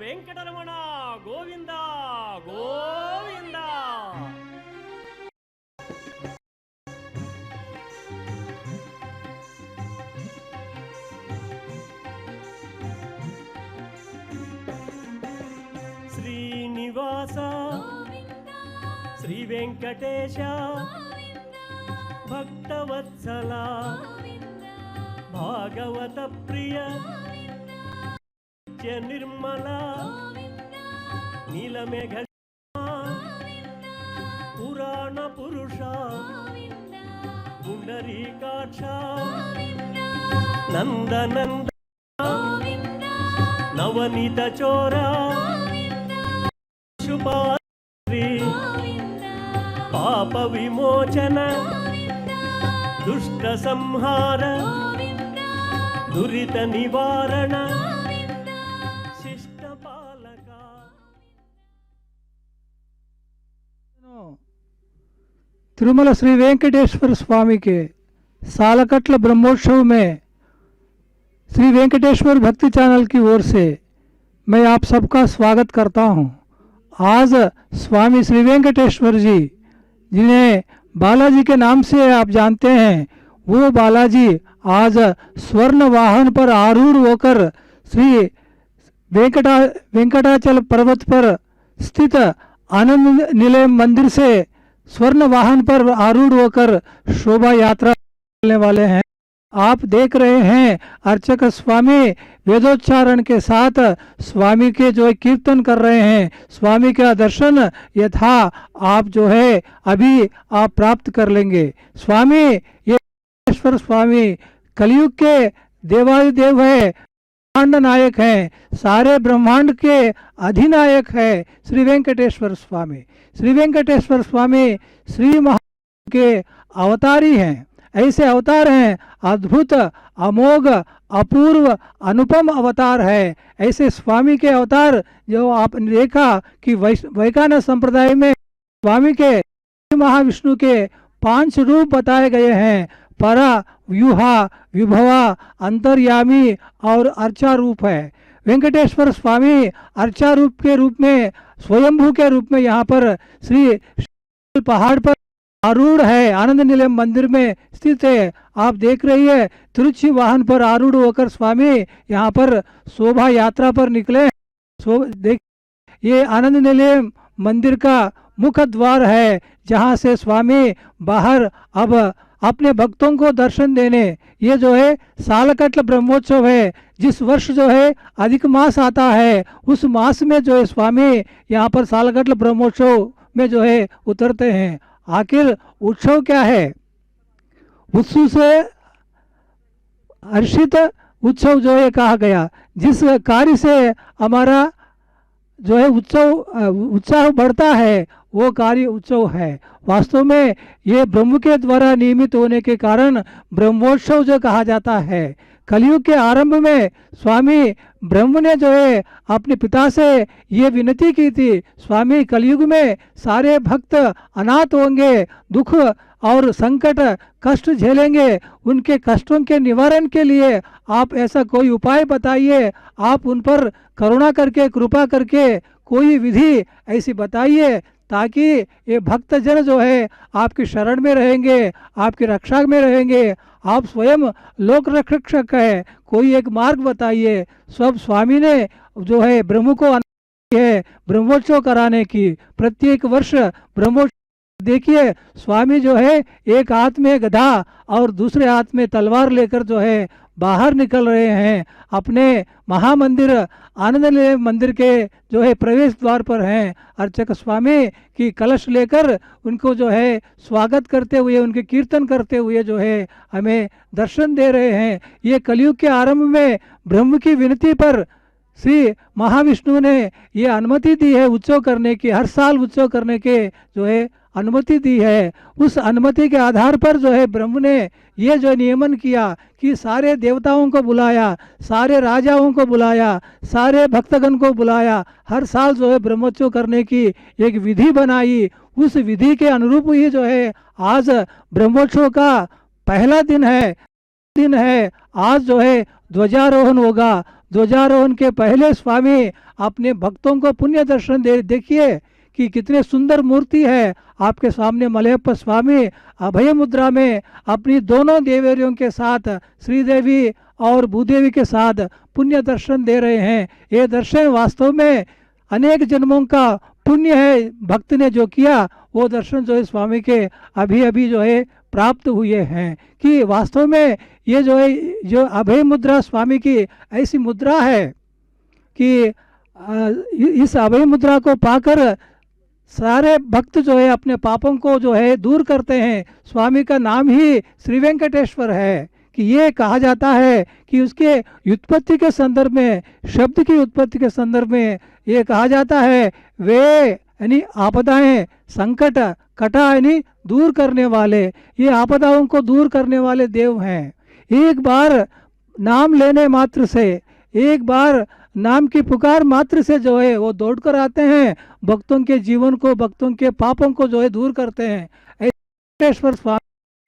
వెంకటరమణ గోవింద గోవింద. శ్రీనివాస శ్రీ వెంకటేశ భక్తవత్సల భాగవత ప్రియ నిర్మల నీలమేఘ పురాణ పురుష పుండరీకాక్ష నందనంద నవనీత చోర శుభాశ్రీ పాప విమోచన దుష్ట సంహార దురిత నివారణ శిష్ట పాలక. तिरुमला श्री वेंकटेश्वर स्वामी के सालकट्ल ब्रह्मोत्सव में श्री वेंकटेश्वर भक्ति चैनल की ओर से मैं आप सबका स्वागत करता हूं। आज स्वामी श्री वेंकटेश्वर जी, जिन्हें बालाजी के नाम से आप जानते हैं, वो बालाजी आज स्वर्ण वाहन पर आरूढ़ होकर श्री वेंकटाचल पर्वत पर स्थित आनंद निलय मंदिर से स्वर्ण वाहन पर आरूढ़ होकर शोभा यात्रा करने वाले हैं। आप देख रहे हैं अर्चक स्वामी वेदोच्चारण के साथ स्वामी के जो है कीर्तन कर रहे हैं। स्वामी का दर्शन यथा आप जो है अभी आप प्राप्त कर लेंगे। स्वामी ये वेंकटेश्वर स्वामी कलयुग के देवाधिदेव है, ब्रह्मांड नायक हैं, सारे ब्रह्मांड के अधिनायक है श्री वेंकटेश्वर स्वामी। श्री वेंकटेश्वर स्वामी श्री महादेव के अवतारी हैं। ऐसे अवतार हैं, अद्भुत अमोघ अपूर्व अनुपम अवतार है। ऐसे स्वामी के अवतार जो आपने देखा कि वैकानस संप्रदाय में स्वामी के महाविष्णु के 5 रूप बताए गए हैं। परा, व्यूहा, विभवा, अंतर्यामी और अर्चा रूप है। वेंकटेश्वर स्वामी अर्चा रूप के रूप में, स्वयंभू के रूप में यहाँ पर श्री पहाड़ पर आरूढ़ है, आनंद निलय मंदिर में स्थित है। आप देख रही है तिरुच्छी वाहन पर आरूढ़ होकर स्वामी यहाँ पर शोभा यात्रा पर निकले। देख, ये आनंद निलय मंदिर का मुख्य द्वार है, जहाँ से स्वामी बाहर अब अपने भक्तों को दर्शन देने, ये जो है सालकट्ल ब्रह्मोत्सव है, जिस वर्ष जो है अधिक मास आता है, उस मास में जो है स्वामी यहाँ पर सालकट्ल ब्रह्मोत्सव में जो है उतरते हैं। आखिर उत्सव क्या है? उत्सव से हर्षित उत्सव जो है कहा गया। जिस कार्य से हमारा जो है उत्साह बढ़ता है, वो कार्य उत्सव है। वास्तव में ये ब्रह्म के द्वारा नियमित होने के कारण ब्रह्मोत्सव जो कहा जाता है। कलयुग के आरंभ में स्वामी ब्रह्म ने जो है अपने पिता से ये विनती की थी, स्वामी कलयुग में सारे भक्त अनाथ होंगे, दुख और संकट कष्ट झेलेंगे, उनके कष्टों के निवारण के लिए आप ऐसा कोई उपाय बताइए, आप उन पर करुणा करके कृपा करके कोई विधि ऐसी बताइए, ताकि ये भक्तजन जो है आपकी शरण में रहेंगे, आपकी रक्षा में रहेंगे। आप स्वयं लोक रक्षक है, कोई एक मार्ग बताइए। सब स्वामी ने जो है ब्रह्म को है ब्रह्मोत्सव कराने की। प्रत्येक वर्ष ब्रह्मोत्सव देखिए, स्वामी जो है एक हाथ में गदा और दूसरे हाथ में तलवार लेकर जो है बाहर निकल रहे हैं। अपने महामंदिर आनंद निलय मंदिर के जो है प्रवेश द्वार पर हैं। अर्चक स्वामी की कलश लेकर उनको जो है स्वागत करते हुए, उनके कीर्तन करते हुए जो है हमें दर्शन दे रहे हैं। ये कलयुग के आरंभ में ब्रह्म की विनती पर श्री महाविष्णु ने ये अनुमति दी है उत्सव करने की, हर साल उत्सव करने के जो है अनुमति दी है। उस अनुमति के आधार पर जो है ब्रह्म ने ये जो नियमन किया कि सारे देवताओं को बुलाया, सारे राजाओं को बुलाया, सारे भक्तगण को बुलाया, हर साल जो है ब्रह्मोत्सव करने की एक विधि बनाई। उस विधि के अनुरूप ही जो है आज ब्रह्मोत्सव का पहला दिन है। आज जो है ध्वजारोहण होगा। ध्वजारोहण के पहले स्वामी अपने भक्तों को पुण्य दर्शन दे। देखिए कि कितने सुंदर मूर्ति है आपके सामने। मलयप्पा स्वामी अभय मुद्रा में अपनी दोनों देवरियों के साथ, श्रीदेवी और भूदेवी के साथ पुण्य दर्शन दे रहे हैं। ये दर्शन वास्तव में अनेक जन्मों का पुण्य है। भक्त ने जो किया वो दर्शन जो है स्वामी के अभी अभी जो है प्राप्त हुए हैं। कि वास्तव में ये जो है, जो अभय मुद्रा स्वामी की ऐसी मुद्रा है कि इस अभय मुद्रा को पाकर सारे भक्त जो है अपने पापों को जो है दूर करते हैं। स्वामी का नाम ही श्री वेंकटेश्वर है। कि ये कहा जाता है कि उसके व्युत्पत्ति के संदर्भ में, शब्द की उत्पत्ति के संदर्भ में ये कहा जाता है, वे यानी आपदाएं, संकट, कटा यानी दूर करने वाले, ये आपदाओं को दूर करने वाले देव हैं। एक बार नाम लेने मात्र से, एक बार नाम की पुकार मात्र से जो है वो दौड़कर आते हैं, भक्तों के जीवन को, भक्तों के पापों को जो है दूर करते हैं। वेंकटेश्वर स्वामी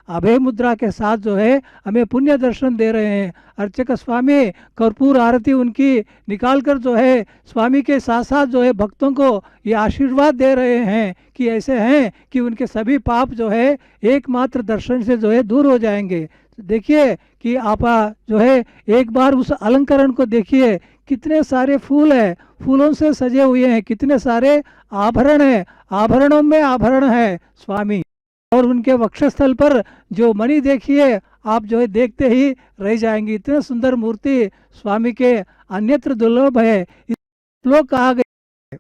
अभय मुद्रा के साथ जो है हमें पुण्य दर्शन दे रहे हैं। अर्चक स्वामी कर्पूर आरती उनकी निकाल कर जो है स्वामी के साथ साथ जो है भक्तों को ये आशीर्वाद दे रहे हैं कि ऐसे हैं कि उनके सभी पाप जो है एकमात्र दर्शन से जो है दूर हो जाएंगे। देखिए कि आप जो है एक बार उस अलंकरण को देखिए, कितने सारे फूल हैं, फूलों से सजे हुए हैं, कितने सारे आभरण हैं, आभरणों में आभरण है स्वामी। और उनके वक्षस्थल पर जो मणि देखिए, आप जो है देखते ही रह जाएंगे। इतने सुंदर मूर्ति स्वामी के अन्यत्र दुर्लभ है। इस श्लोक कहा गया,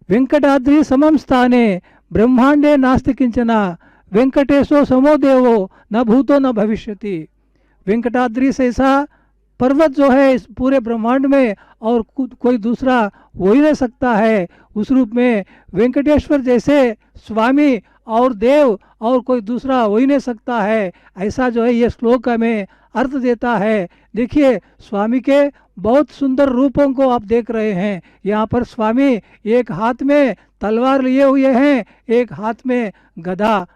वेंकटाद्रि समम स्थाने ब्रह्मांडे नास्ति किंचना वेंकटेशो समो देवो न भूतो न भविष्यति। वेंकटाद्रि से ऐसा पर्वत जो है इस पूरे ब्रह्मांड में और कोई दूसरा हो ही नहीं सकता है। उस रूप में वेंकटेश्वर जैसे स्वामी और देव और कोई दूसरा हो ही नहीं सकता है। ऐसा जो है ये श्लोक हमें अर्थ देता है। देखिए स्वामी के बहुत सुंदर रूपों को आप देख रहे हैं। यहाँ पर स्वामी एक हाथ में तलवार लिए हुए हैं, एक हाथ में गदा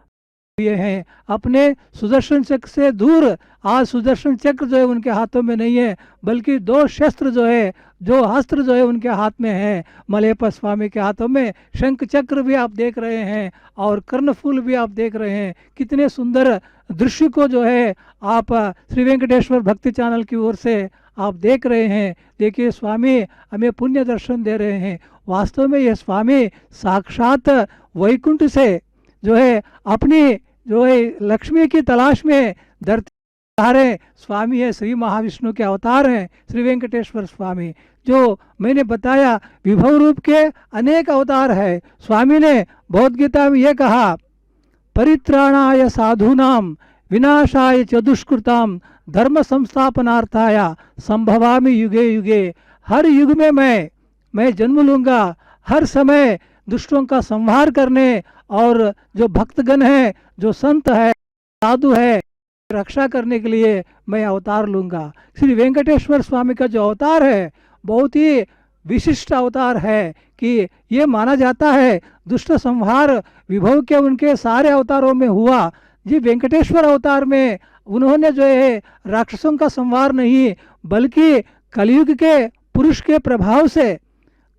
लिए हैं। अपने सुदर्शन चक्र से दूर, आज सुदर्शन चक्र जो है उनके हाथों में नहीं है, बल्कि दो शस्त्र जो है, जो अस्त्र जो है उनके हाथ में है। मलयप्पा स्वामी के हाथों में शंख चक्र भी आप देख रहे हैं और कर्णफूल भी आप देख रहे हैं। कितने सुंदर दृश्य को जो है आप श्री वेंकटेश्वर भक्ति चैनल की ओर से आप देख रहे हैं। देखिए स्वामी हमें पुण्य दर्शन दे रहे हैं। वास्तव में ये स्वामी साक्षात वैकुंठ से जो है अपनी जो है लक्ष्मी की तलाश में धरती आ रहे स्वामी है। श्री महाविष्णु के अवतार हैं श्री वेंकटेश्वर स्वामी। जो मैंने बताया विभव रूप के अनेक अवतार है। स्वामी ने भगवद गीता में ये कहा, परित्राणाय साधूनाम विनाशाय च दुष्कृताम धर्म संस्थापनार्थाय संभवामि युगे युगे। हर युग में मैं जन्म लूँगा, हर समय दुष्टों का संहार करने और जो भक्तगण है, जो संत है, साधु है, रक्षा करने के लिए मैं अवतार लूँगा। श्री वेंकटेश्वर स्वामी का जो अवतार है बहुत ही विशिष्ट अवतार है कि ये माना जाता है दुष्ट संहार विभव के उनके सारे अवतारों में हुआ। जी वेंकटेश्वर अवतार में उन्होंने जो है राक्षसों का संहार नहीं, बल्कि कलयुग के पुरुष के प्रभाव से,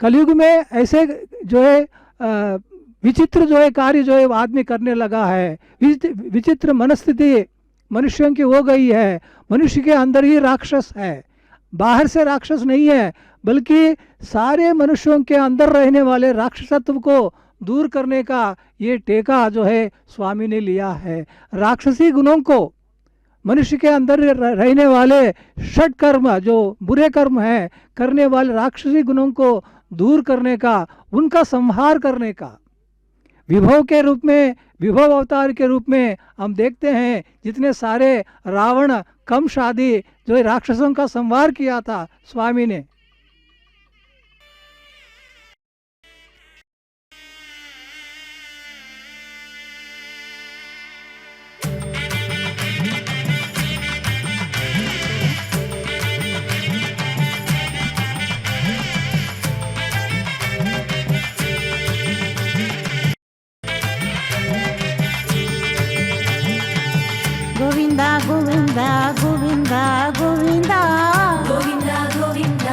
कलयुग में ऐसे जो है विचित्र जो है कार्य जो है आदमी करने लगा है। विचित्र मनस्थिति मनुष्यों की हो गई है। मनुष्य के अंदर ही राक्षस है, बाहर से राक्षस नहीं है, बल्कि सारे मनुष्यों के अंदर रहने वाले राक्षसत्व को दूर करने का ये टेका जो है स्वामी ने लिया है। राक्षसी गुणों को, मनुष्य के अंदर रहने वाले षट कर्म, जो बुरे कर्म हैं, करने वाले राक्षसी गुणों को दूर करने का, उनका संहार करने का विभव के रूप में, विभव अवतार के रूप में हम देखते हैं जितने सारे रावण कंस आदि जो राक्षसों का संहार किया था स्वामी ने। गोविंदा गोविंदा गोविंदा गोविंदा गोविंदा गोविंदा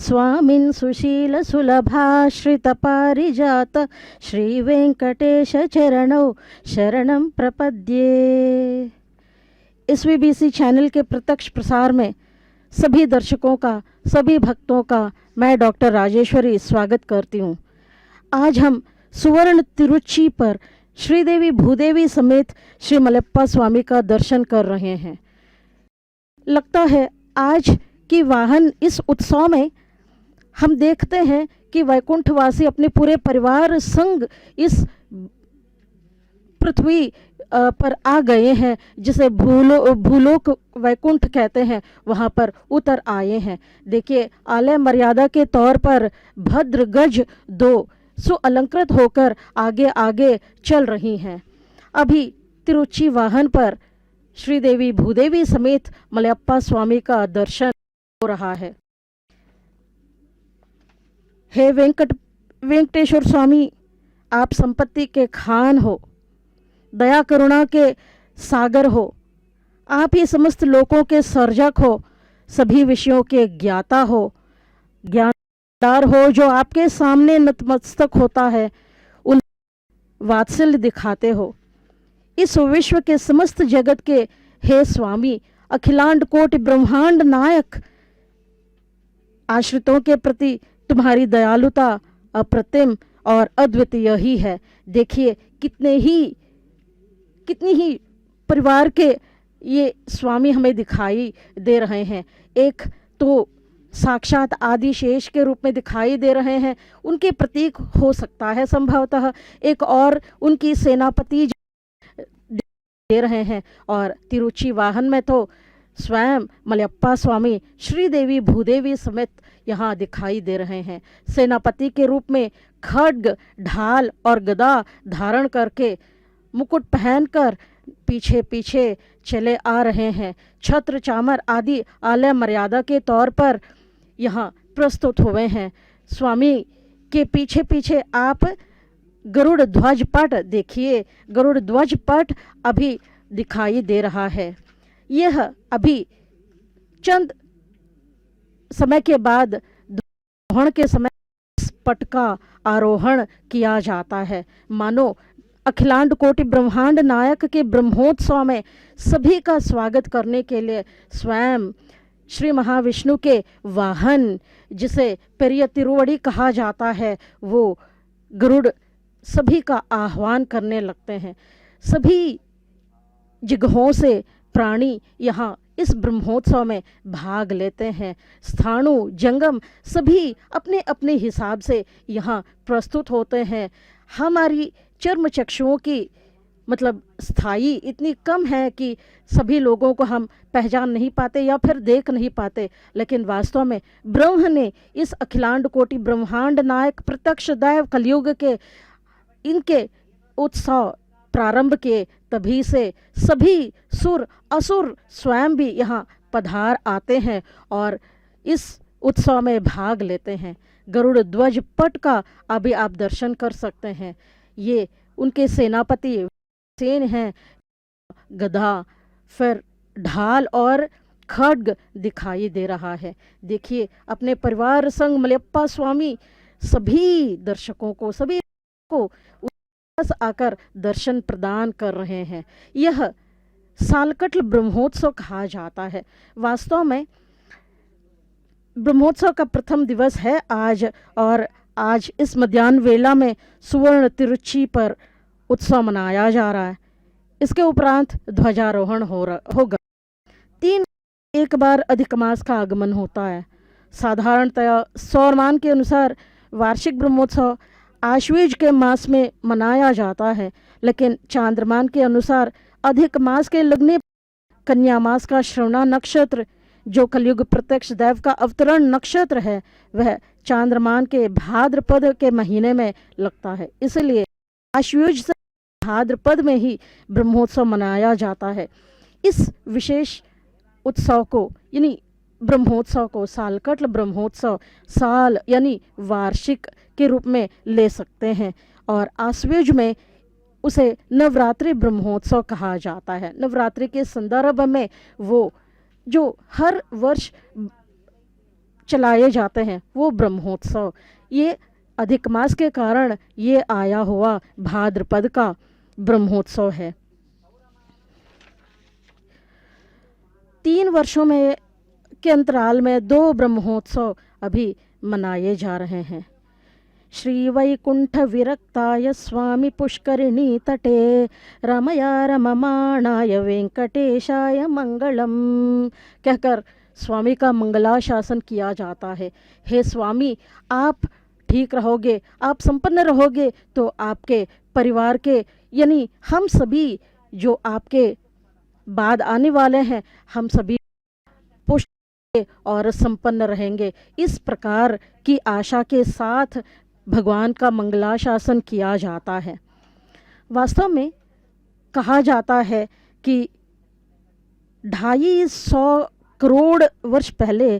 स्वामिन् सुशील सुलभाश्रित पारिजात श्री वेंकटेश चरणौ शरणं प्रपद्ये। SVBC चैनल के प्रत्यक्ष प्रसार में सभी दर्शकों का, सभी भक्तों का मैं डॉक्टर राजेश्वरी स्वागत करती हूँ। आज हम सुवर्ण तिरुच्ची पर श्रीदेवी भूदेवी समेत श्री मलयप्पा स्वामी का दर्शन कर रहे हैं। लगता है आज की वाहन इस उत्सव में हम देखते हैं कि वैकुंठवासी अपने पूरे परिवार संग इस पृथ्वी पर आ गए हैं, जिसे भूलोक वैकुंठ कहते हैं, वहाँ पर उतर आए हैं। देखिए, आलय मर्यादा के तौर पर भद्र गज 2 सुअलंकृत होकर आगे आगे चल रही हैं। अभी तिरुच्ची वाहन पर श्रीदेवी भूदेवी समेत मलयप्पा स्वामी का दर्शन हो रहा है। हे वेंकटेश्वर स्वामी, आप संपत्ति के खान हो, दया करुणा के सागर हो। आप ही समस्त लोकों के सर्जक हो, सभी विषयों के ज्ञाता हो, ज्ञानदार हो। जो आपके सामने नतमस्तक होता है उन वात्सल्य दिखाते हो। इस विश्व के समस्त जगत के हे स्वामी, अखिलांड कोटि ब्रह्मांड नायक, आश्रितों के प्रति तुम्हारी दयालुता अप्रतिम और अद्वितीय ही है। देखिए, कितनी ही परिवार के ये स्वामी हमें दिखाई दे रहे हैं। एक तो साक्षात आदिशेष के रूप में दिखाई दे रहे हैं, उनके प्रतीक हो सकता है संभवतः। एक और उनकी सेनापति दे रहे हैं, और तिरुच्ची वाहन में तो स्वयं मलयप्पा स्वामी श्रीदेवी भूदेवी समेत यहाँ दिखाई दे रहे हैं। सेनापति के रूप में खड्ग, ढाल और गदा धारण करके, मुकुट पहनकर पीछे पीछे चले आ रहे हैं। छत्र चामर आदि आलय मर्यादा के तौर पर यहाँ प्रस्तुत हुए हैं। स्वामी के पीछे पीछे आप गरुड़ ध्वज पट देखिए, गरुड़ ध्वज पट अभी दिखाई दे रहा है। यह अभी चंद समय के बाद दोहन के समय इस पट का आरोहण किया जाता है। मानो अखिलांड कोटि ब्रह्मांड नायक के ब्रह्मोत्सव में सभी का स्वागत करने के लिए स्वयं श्री महाविष्णु के वाहन, जिसे पेरिय तिरुवड़ी कहा जाता है, वो गरुड़ सभी का आह्वान करने लगते हैं। सभी जगहों से प्राणी यहाँ इस ब्रह्मोत्सव में भाग लेते हैं। स्थाणु जंगम सभी अपने अपने हिसाब से यहाँ प्रस्तुत होते हैं। हमारी चर्म चक्षुओं की मतलब स्थाई इतनी कम है कि सभी लोगों को हम पहचान नहीं पाते या फिर देख नहीं पाते, लेकिन वास्तव में ब्रह्म ने इस अखिलांड कोटि ब्रह्मांड नायक प्रत्यक्ष दैव कलयुग के इनके उत्सव प्रारंभ के तभी से सभी सुर असुर स्वयं भी यहाँ पधार आते हैं और इस उत्सव में भाग लेते हैं। गरुड़ ध्वज पट का अभी आप दर्शन कर सकते हैं। ये उनके सेनापति सेन हैं, गदा, फिर ढाल और खड्ग दिखाई दे रहा है। देखिए, अपने परिवार संग मलयप्पा स्वामी सभी दर्शकों को, सभी को आकर दर्शन प्रदान कर रहे हैं। यह सालकट्ल ब्रह्मोत्सव कहा जाता है। वास्तव में ब्रह्मोत्सव का प्रथम दिवस है आज, और आज इस मध्याह्न वेला में सुवर्ण तिरुच्ची पर उत्सव मनाया जा रहा है। इसके उपरांत ध्वजारोहण होगा। 1 बार अधिक मास का आगमन होता है। साधारणतया सौरमान के अनुसार वार्षिक ब्रह्मोत्सव आश्वीज के मास में मनाया जाता है, लेकिन चांद्रमान के अनुसार अधिक मास के लगने कन्या मास का श्रवणा नक्षत्र, जो कलयुग प्रत्यक्ष दैव का अवतरण नक्षत्र है, वह चांद्रमान के भाद्रपद के महीने में लगता है। इसलिए आश्वीज से भाद्रपद में ही ब्रह्मोत्सव मनाया जाता है। इस विशेष उत्सव को यानी ब्रह्मोत्सव को सालकट्ल ब्रह्मोत्सव, साल यानी वार्षिक के रूप में ले सकते हैं, और आश्वीज में उसे नवरात्रि ब्रह्मोत्सव कहा जाता है। नवरात्रि के संदर्भ में वो जो हर वर्ष चलाए जाते हैं वो ब्रह्मोत्सव, ये अधिक मास के कारण ये आया हुआ भाद्रपद का ब्रह्मोत्सव है। 3 वर्षों में के अंतराल में 2 ब्रह्मोत्सव अभी मनाए जा रहे हैं। श्री वैकुंठ विरक्ताय स्वामी पुष्करिणी तटे रमया रममाणाय वेंकटेशाय मंगलम कहकर स्वामी का मंगलाशासन किया जाता है। हे स्वामी, आप ठीक रहोगे, आप संपन्न रहोगे तो आपके परिवार के यानी हम सभी जो आपके बाद आने वाले हैं हम सभी पुष्ट और संपन्न रहेंगे। इस प्रकार की आशा के साथ भगवान का मंगलाशासन किया जाता है। वास्तव में कहा जाता है कि 250 करोड़ वर्ष पहले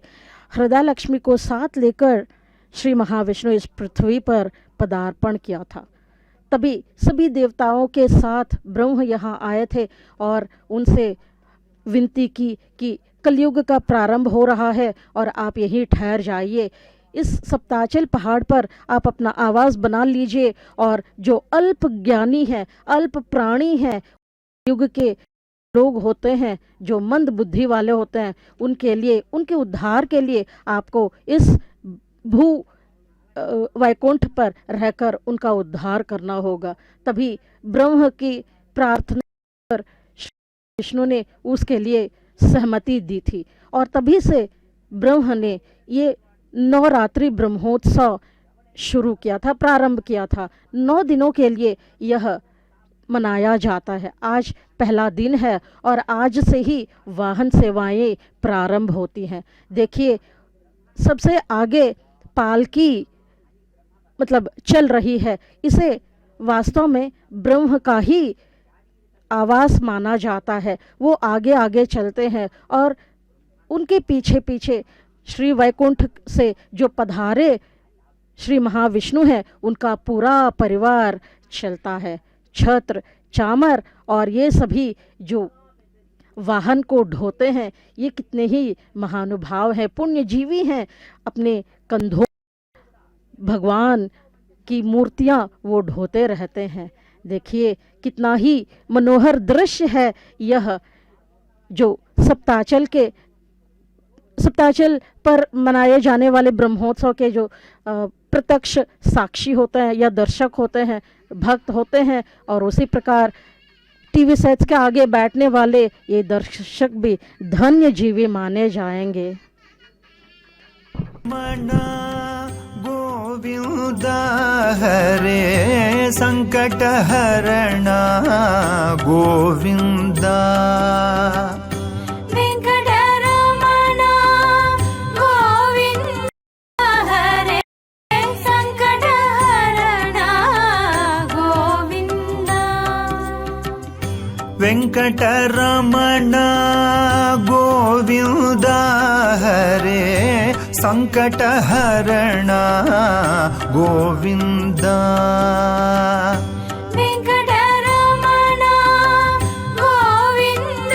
हृदय लक्ष्मी को साथ लेकर श्री महाविष्णु इस पृथ्वी पर पदार्पण किया था। तभी सभी देवताओं के साथ ब्रह्म यहाँ आए थे और उनसे विनती की कि कलयुग का प्रारंभ हो रहा है और आप यहीं ठहर जाइए। इस सप्ताचल पहाड़ पर आप अपना आवास बना लीजिए और जो अल्प ज्ञानी हैं, अल्प प्राणी हैं, युग के लोग होते हैं, जो मंद बुद्धि वाले होते हैं, उनके लिए, उनके उद्धार के लिए आपको इस भू वैकुंठ पर रहकर उनका उद्धार करना होगा। तभी ब्रह्म की प्रार्थना पर विष्णु ने उसके लिए सहमति दी थी और तभी से ब्रह्म ने ये नवरात्रि ब्रह्मोत्सव शुरू किया था, प्रारंभ किया था। 9 दिनों के लिए यह मनाया जाता है। आज पहला दिन है और आज से ही वाहन सेवाएं प्रारंभ होती हैं। देखिए, सबसे आगे पालकी मतलब चल रही है। इसे वास्तव में ब्रह्म का ही आवास माना जाता है। वो आगे आगे चलते हैं और उनके पीछे पीछे श्री वैकुंठ से जो पधारे श्री महाविष्णु हैं, उनका पूरा परिवार चलता है। छत्र, चामर और ये सभी जो वाहन को ढोते हैं, ये कितने ही महानुभाव हैं, पुण्यजीवी हैं। अपने कंधों भगवान की मूर्तियां वो ढोते रहते हैं। देखिए कितना ही मनोहर दृश्य है यह, जो सप्ताचल पर मनाए जाने वाले ब्रह्मोत्सव के जो प्रत्यक्ष साक्षी होते हैं या दर्शक होते हैं, भक्त होते हैं, और उसी प्रकार टीवी सेट्स के आगे बैठने वाले ये दर्शक भी धन्य जीवी माने जाएंगे। मना गोविंद हरे संकट हरणा गोविंद वेंकटरमण गोविंद हरे संकट हरणा गोविंद वेंकटरमण गोविंद हरे संकट हरणा गोविंद वेंकटरमण गोविंद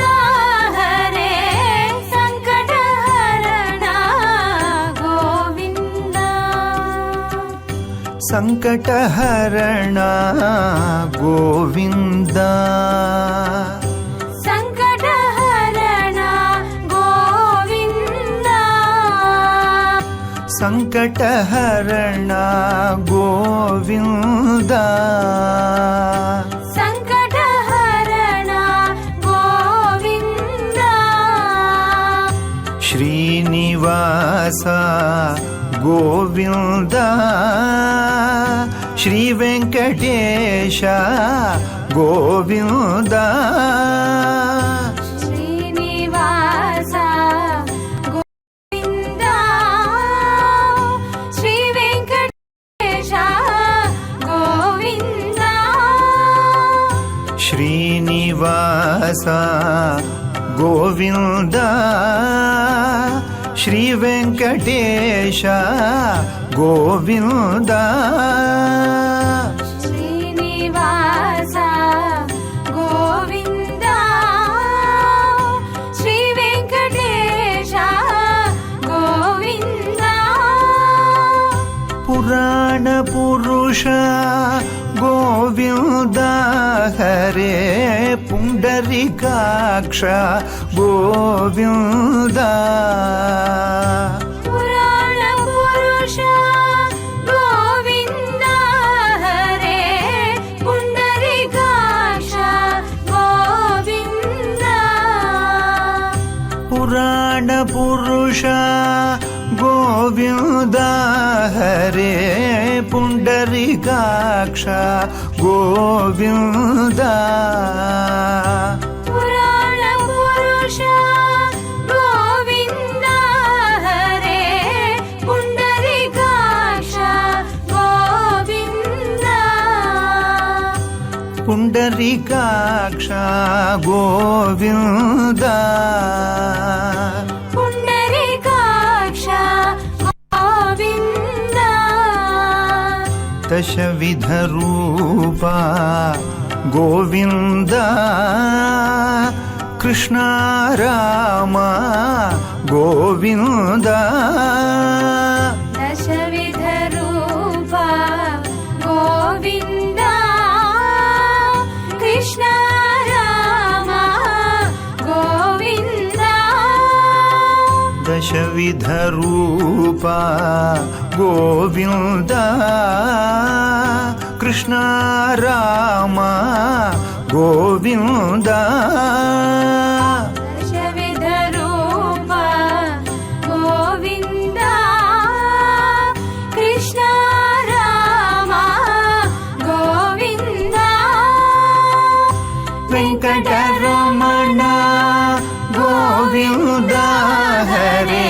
हरे संकट हरणा गोविंद संकट हरणा गोविंद संकट हरणा गोविंद संकट हरणा गोविंद संकट हरणा गोविंद श्रीनिवास गोविंद श्री वेंकटेश गोविंद श्रीनिवास गोविंद श्री वेंकटेश गोविंद श्रीनिवास गोविंद श्री वेंकटेश गोविंद श्रीनिवास गोविंद श्री वेंकटेश गोविंद गोविन्द हरे पुण्डरीकाक्ष गोविन्द पुराण पुरुष गोविन्द हरे पुण्डरीकाक्ष गोविन्द पुराण पुरुष गोविन्द हरे पुण्डरीकाक्ष गोविन्द पुराण पुरुष गोविन्द हरे पुण्डरीकाक्ष गोविन्द पुण्डरीकाक्ष गोविन्द पुण्डरीकाक्ष गोविन्द दशविधरूपा गोविन्द कृष्ण राम गोविन्द दशविधरूपा गोविन्द कृष्ण राम गोविन्द दशविधरूपा गोविन्द कृष्ण राम गोविन्द दशविधरूपा गोविन्द कृष्ण राम गोविन्द वेङ्कटरमण गोविन्द हरे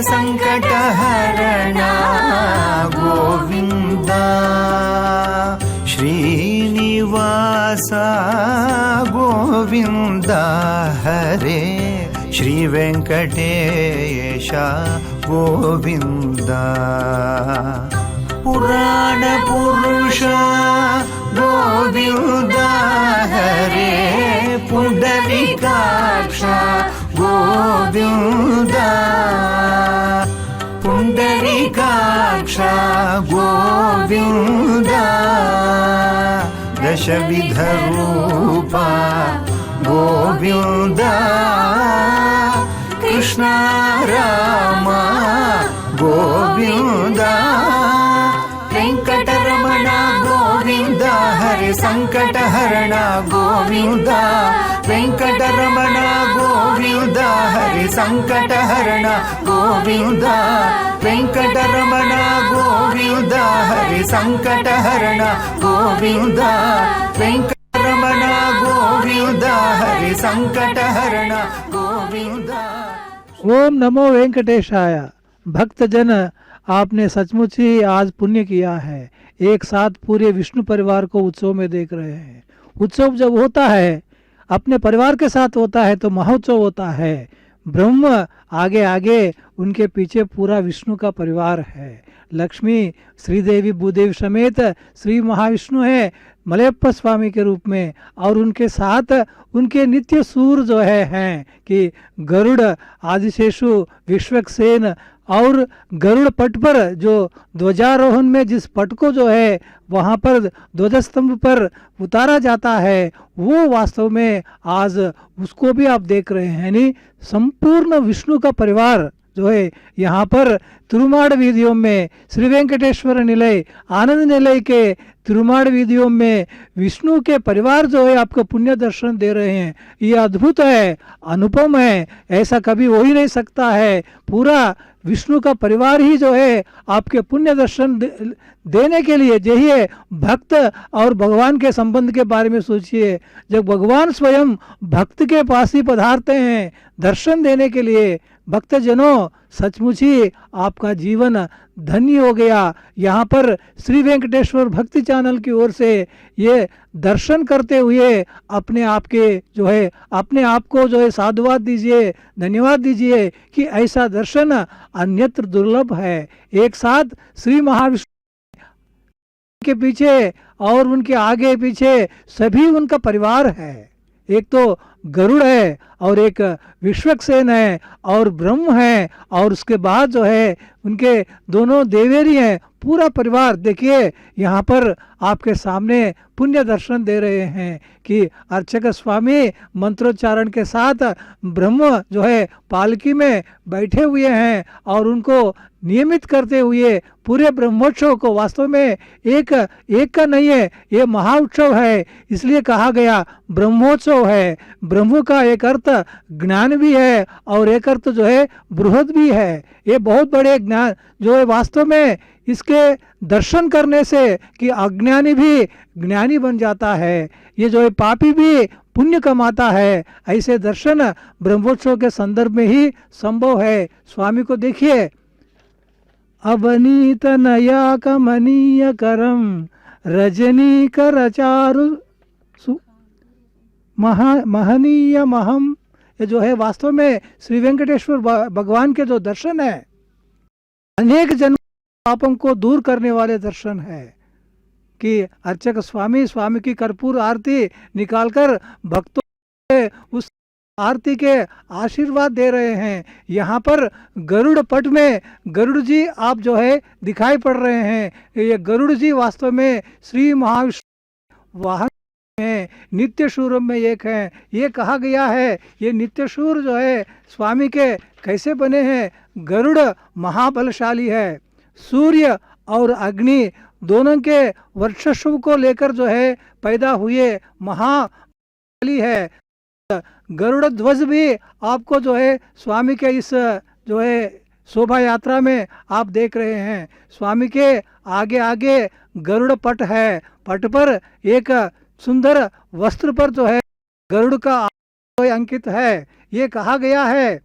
संकटहरण गोविन्द श्रीनिवास गोविन्द हरे श्रीवेङ्कटेश गोविन्द पुराण पुरुष गोविन्द हरे पुण्डरीकाक्ष गोविन्द पुण्डरीकाक्ष गोविन्द दशविधरूपा गोविन्द कृष्ण राम गोविन्द वेङ्कटरमण गोविन्द हरे संकटहरण गोविन्द वेङ्कटरमण गोविन्द हरे संकटहरण गोविन्द वेङ्कटरमण गोविन्द हरे संकटहरण गोविन्द वेङ्कटरमण गोविन्द हरे संकटहरण गोविन्द। ओम नमो वेंकटेशाय। भक्तजन, आपने सचमुच ही आज पुण्य किया है। एक साथ पूरे विष्णु परिवार को उत्सव में देख रहे हैं। उत्सव जब होता है अपने परिवार के साथ होता है तो महोत्सव होता है। ब्रह्म आगे आगे, उनके पीछे पूरा विष्णु का परिवार है। लक्ष्मी, श्रीदेवी, भूदेवी समेत श्री महाविष्णु है मलयप्पा स्वामी के रूप में, और उनके साथ उनके नित्य सूर जो है हैं कि गरुड़, आदिशेषु, विश्वक्सेन, और गरुड़ पट पर जो ध्वजारोहण में जिस पट को जो है वहाँ पर ध्वजस्तंभ पर उतारा जाता है, वो वास्तव में आज उसको भी आप देख रहे हैं। यानी संपूर्ण विष्णु का परिवार जो है यहाँ पर तिरुमाड़ वीदियों में, श्री वेंकटेश्वर निलय, आनंद निलय के तिरुमाड़ वीदियों में विष्णु के परिवार जो है आपको पुण्य दर्शन दे रहे हैं। ये अद्भुत है, अनुपम है, ऐसा कभी हो ही नहीं सकता है। पूरा विष्णु का परिवार ही जो है आपके पुण्य दर्शन देने के लिए चाहिए। भक्त और भगवान के संबंध के बारे में सोचिए। जब भगवान स्वयं भक्त के पास ही पधारते हैं दर्शन देने के लिए, भक्तजनों सचमुच ही आपका जीवन धन्य हो गया। यहाँ पर श्री वेंकटेश्वर भक्ति चैनल की ओर से ये दर्शन करते हुए अपने आप के जो है अपने आप को जो है साधुवाद दीजिए, धन्यवाद दीजिए कि ऐसा दर्शन अन्यत्र दुर्लभ है। एक साथ श्री महाविष्णु के पीछे और उनके आगे पीछे सभी उनका परिवार है। एक तो गरुड़ है, और एक विश्वक्सेन है और ब्रह्म है, और उसके बाद जो है उनके दोनों देवेरी हैं। पूरा परिवार देखिए यहाँ पर आपके सामने पुण्य दर्शन दे रहे हैं कि अर्चक स्वामी मंत्रोच्चारण के साथ ब्रह्म जो है पालकी में बैठे हुए हैं और उनको नियमित करते हुए पूरे ब्रह्मोत्सव को, वास्तव में एक का नहीं है, ये महाउत्सव है, इसलिए कहा गया ब्रह्मोत्सव है। ब्रह्म का एक अर्थ ज्ञान भी है और एक अर्थ जो है बृहद भी है। ये बहुत बड़े ज्ञान जो है, वास्तव में इसके दर्शन करने से कि अज्ञानी भी ज्ञानी बन जाता है, ये जो है पापी भी पुण्य कमाता है। ऐसे दर्शन ब्रह्मोत्सव के संदर्भ में ही संभव है। स्वामी को देखिए, अवनीत नया कमनीय करम रजनी कर चारु महनीय महम, ये जो है वास्तव में श्री वेंकटेश्वर भगवान के जो दर्शन है, अनेक जन्म पापों को दूर करने वाले दर्शन है कि अर्चक स्वामी की कर्पूर आरती निकालकर भक्तों से उस आरती के आशीर्वाद दे रहे हैं। यहाँ पर गरुड़ पट में गरुड़ जी आप जो है दिखाई पड़ रहे हैं। ये गरुड़ जी वास्तव में श्री महाविष्णु वाहन हैं, नित्य शूर में एक हैं। ये कहा गया है ये नित्य शूर जो है स्वामी के कैसे बने हैं, गरुड़ महाबलशाली है, सूर्य और अग्नि दोनों के वर्चस्व को लेकर जो है पैदा हुए महाबली है। गरुड़ ध्वज भी आपको जो है स्वामी के इस जो है शोभा यात्रा में आप देख रहे हैं। स्वामी के आगे आगे गरुड़ पट है, पट पर एक सुंदर वस्त्र पर जो है गरुड़ का अंकित है। ये कहा गया है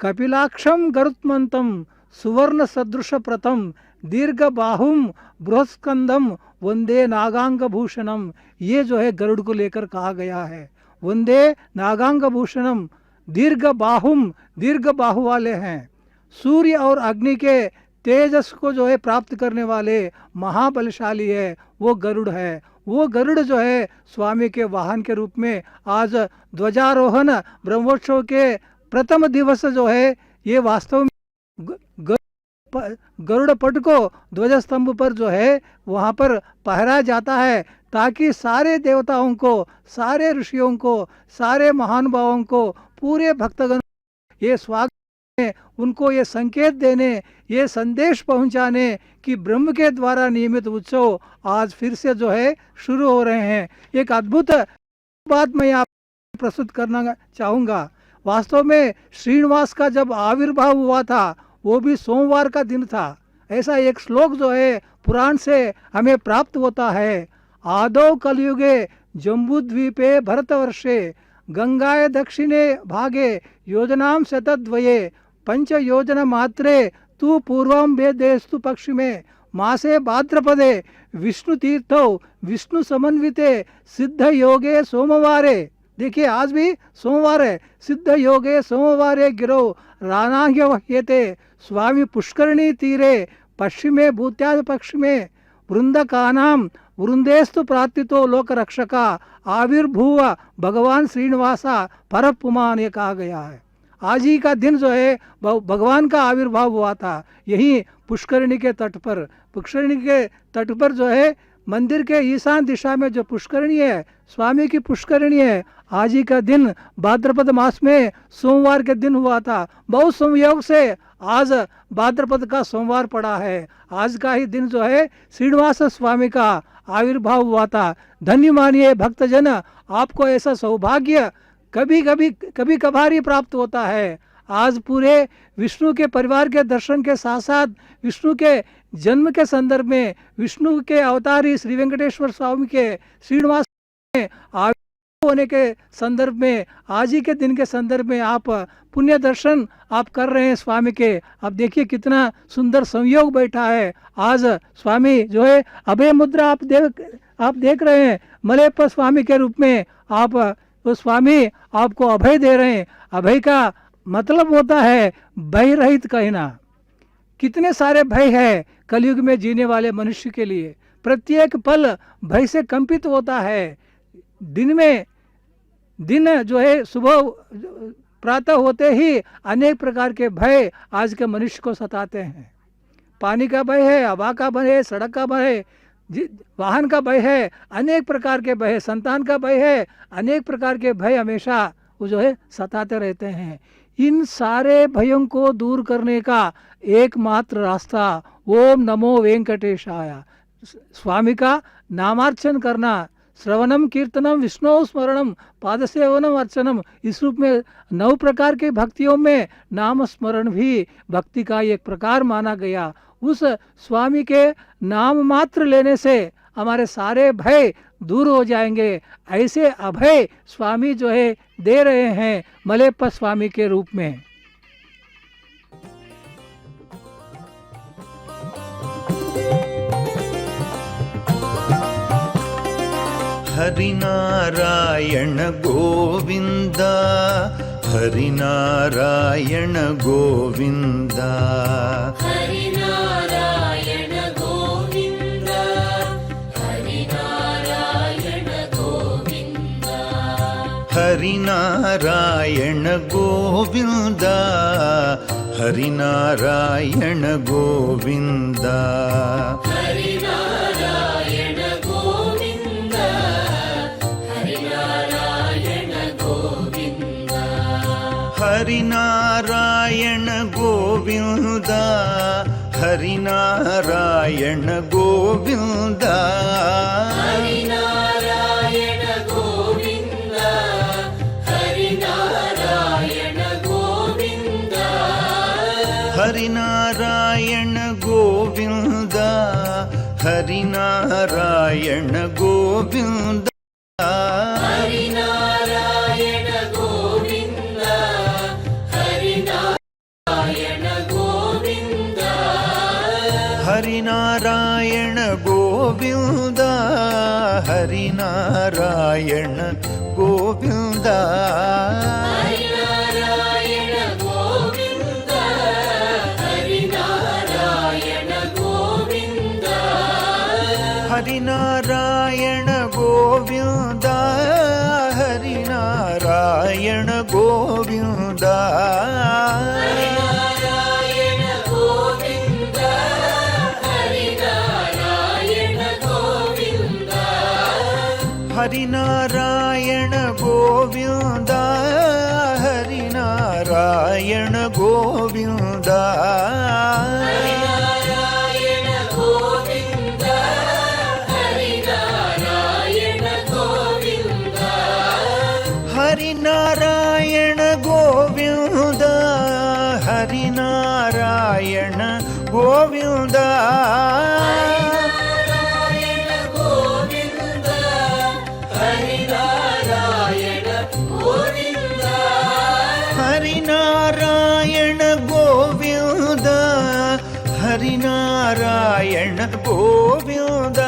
कपिलाक्षम गरुत्मंतम सुवर्ण सदृश प्रथम दीर्घ बाहुम बृहस्कंदम वंदे नागांग भूषणम। ये जो है गरुड़ को लेकर कहा गया है, वंदे नागांग भूषणम, दीर्घ बाहुम, दीर्घ बाहु वाले हैं। सूर्य और अग्नि के तेजस को जो है प्राप्त करने वाले महाबलशाली है, वो गरुड़ है। वो गरुड़ जो है स्वामी के वाहन के रूप में आज ध्वजारोहण ब्रह्मोत्सव के प्रथम दिवस जो है ये वास्तव में गरुड़ पट को ध्वज स्तंभ पर जो है वहाँ पर पहराया जाता है, ताकि सारे देवताओं को, सारे ऋषियों को, सारे महानुभावों को, पूरे भक्तगण ये स्वागत में उनको ये संकेत देने, ये संदेश पहुंचाने कि ब्रह्म के द्वारा नियमित उत्सव आज फिर से जो है शुरू हो रहे हैं। एक अद्भुत बात मैं आप प्रस्तुत करना चाहूँगा। वास्तव में श्रीनिवास का जब आविर्भाव हुआ था वो भी सोमवार का दिन था। ऐसा एक श्लोक जो है पुराण से हमें प्राप्त होता है, आदौ कलयुगे जम्बूद्वीपे भरतवर्षे गंगाए दक्षिणे भागे योजनाम शतद्वये पंच योजना मात्रे तू पूर्वम वेदेस्तु पश्चिमे मासे भाद्रपदे विष्णु तीर्थो विष्णु समन्विते सिद्ध योगे सोमवारे। देखिए आज भी सोमवार है, सिद्ध योगे सोमवारे गिरो रानाह्य वह्यते स्वामी पुष्करणी तीरे पश्चिमे भूत्याद पश्चिमे वृंदकानाम वृंदेस्तु प्रार्थितो लोक रक्षका आविर्भूव भगवान श्रीनिवासा पर पुमान, ये कहा गया है। आज ही का दिन जो है भगवान का आविर्भाव हुआ था यही पुष्करणी के तट पर। पुष्करणी के तट पर जो है मंदिर के ईशान दिशा में जो पुष्करणी है स्वामी की पुष्करणी है। आज ही का दिन भाद्रपद मास में सोमवार के दिन हुआ था। बहुत संयोग से आज भाद्रपद का सोमवार पड़ा है। आज का ही दिन जो है श्रीनिवास स्वामी का आविर्भाव हुआ था। धन्य मानिए भक्तजन, आपको ऐसा सौभाग्य कभी कभार ही प्राप्त होता है। आज पूरे विष्णु के परिवार के दर्शन के साथ साथ विष्णु के जन्म के संदर्भ में, विष्णु के अवतारी श्री वेंकटेश्वर स्वामी के श्रीनिवास में आविर्भाव होने के संदर्भ में, आज ही के दिन के संदर्भ में आप पुण्य दर्शन आप कर रहे हैं स्वामी के। अब देखिए कितना सुंदर संयोग बैठा है। आज स्वामी जो है अभय मुद्रा आप देख रहे हैं, मलयप्पा स्वामी के रूप में आप तो स्वामी आपको अभय दे रहे हैं। अभय का मतलब होता है भय रहित कहना। कितने सारे भय है कलयुग में जीने वाले मनुष्य के लिए, प्रत्येक पल भय से कंपित होता है। दिन में दिन जो है सुबह प्रातः होते ही अनेक प्रकार के भय आज के मनुष्य को सताते हैं। पानी का भय है, हवा का भय है, सड़क का भय है, वाहन का भय है, अनेक प्रकार के भय, संतान का भय है, अनेक प्रकार के भय हमेशा वो जो है सताते रहते हैं। इन सारे भयों को दूर करने का एकमात्र रास्ता ओम नमो वेंकटेशाय, स्वामी का नामार्चन करना, श्रवणम कीर्तनम विष्णु स्मरणम पादसेवनम अर्चनम, इस रूप में 9 प्रकार के भक्तियों में नाम स्मरण भी भक्ति का एक प्रकार माना गया। उस स्वामी के नाम मात्र लेने से हमारे सारे भय दूर हो जाएंगे। ऐसे अभय स्वामी जो है दे रहे हैं मलेप्पा स्वामी के रूप में। हरिनारायण गोविंद, हरिनारायण गोविंद, हरिनारायण गोविन्द, हरिनारायण गोविन्द, हरिनारायण गोविंद, हरिनारायण गोविंद, हरिनारायण गोविन्द, हरिनारायण गोविन्द, हरिनारायण गोविंद, हरिनारायण गोविंद, हरिनारायण गोविन्द, हरिनारायण गोविन्द, हरिनारायण गोविंद, हरिनारायण गोविंद, हरिनारायण गोविन्द, हरिनारायण गोविन्द, हरिनारायण गोविंद, हरिनारायण गोविंद, हरिनारायण गोविन्द, हरिनारायण गोविन्द, हरिनारायण गोविंद, हरिनारायण गोविंद, हरिनारायण गोविन्द, हरिनारायण गोविन्द, हरिनारायण गोविंद, हरिनारायण गोविंद, हरिनारायण गोविन्द, हरिनारायण गोविन्द, हरिनारायण गोविंद, हरिनारायण गोविंद, हरिनारायण गोविन्द, हरिनारायण गोविन्द, हरिनारायण गोविंद,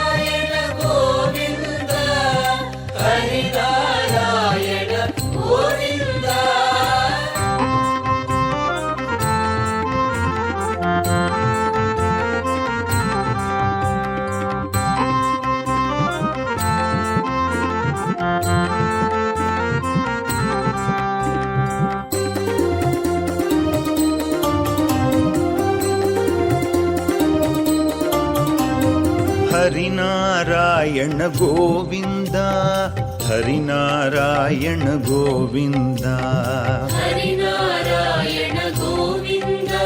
हरिनारायण गोविंद, हरिनारायण गोविन्द, हरिनारायण गोविन्द, हरिनारायण गोविंद, हरिनारायण गोविंद,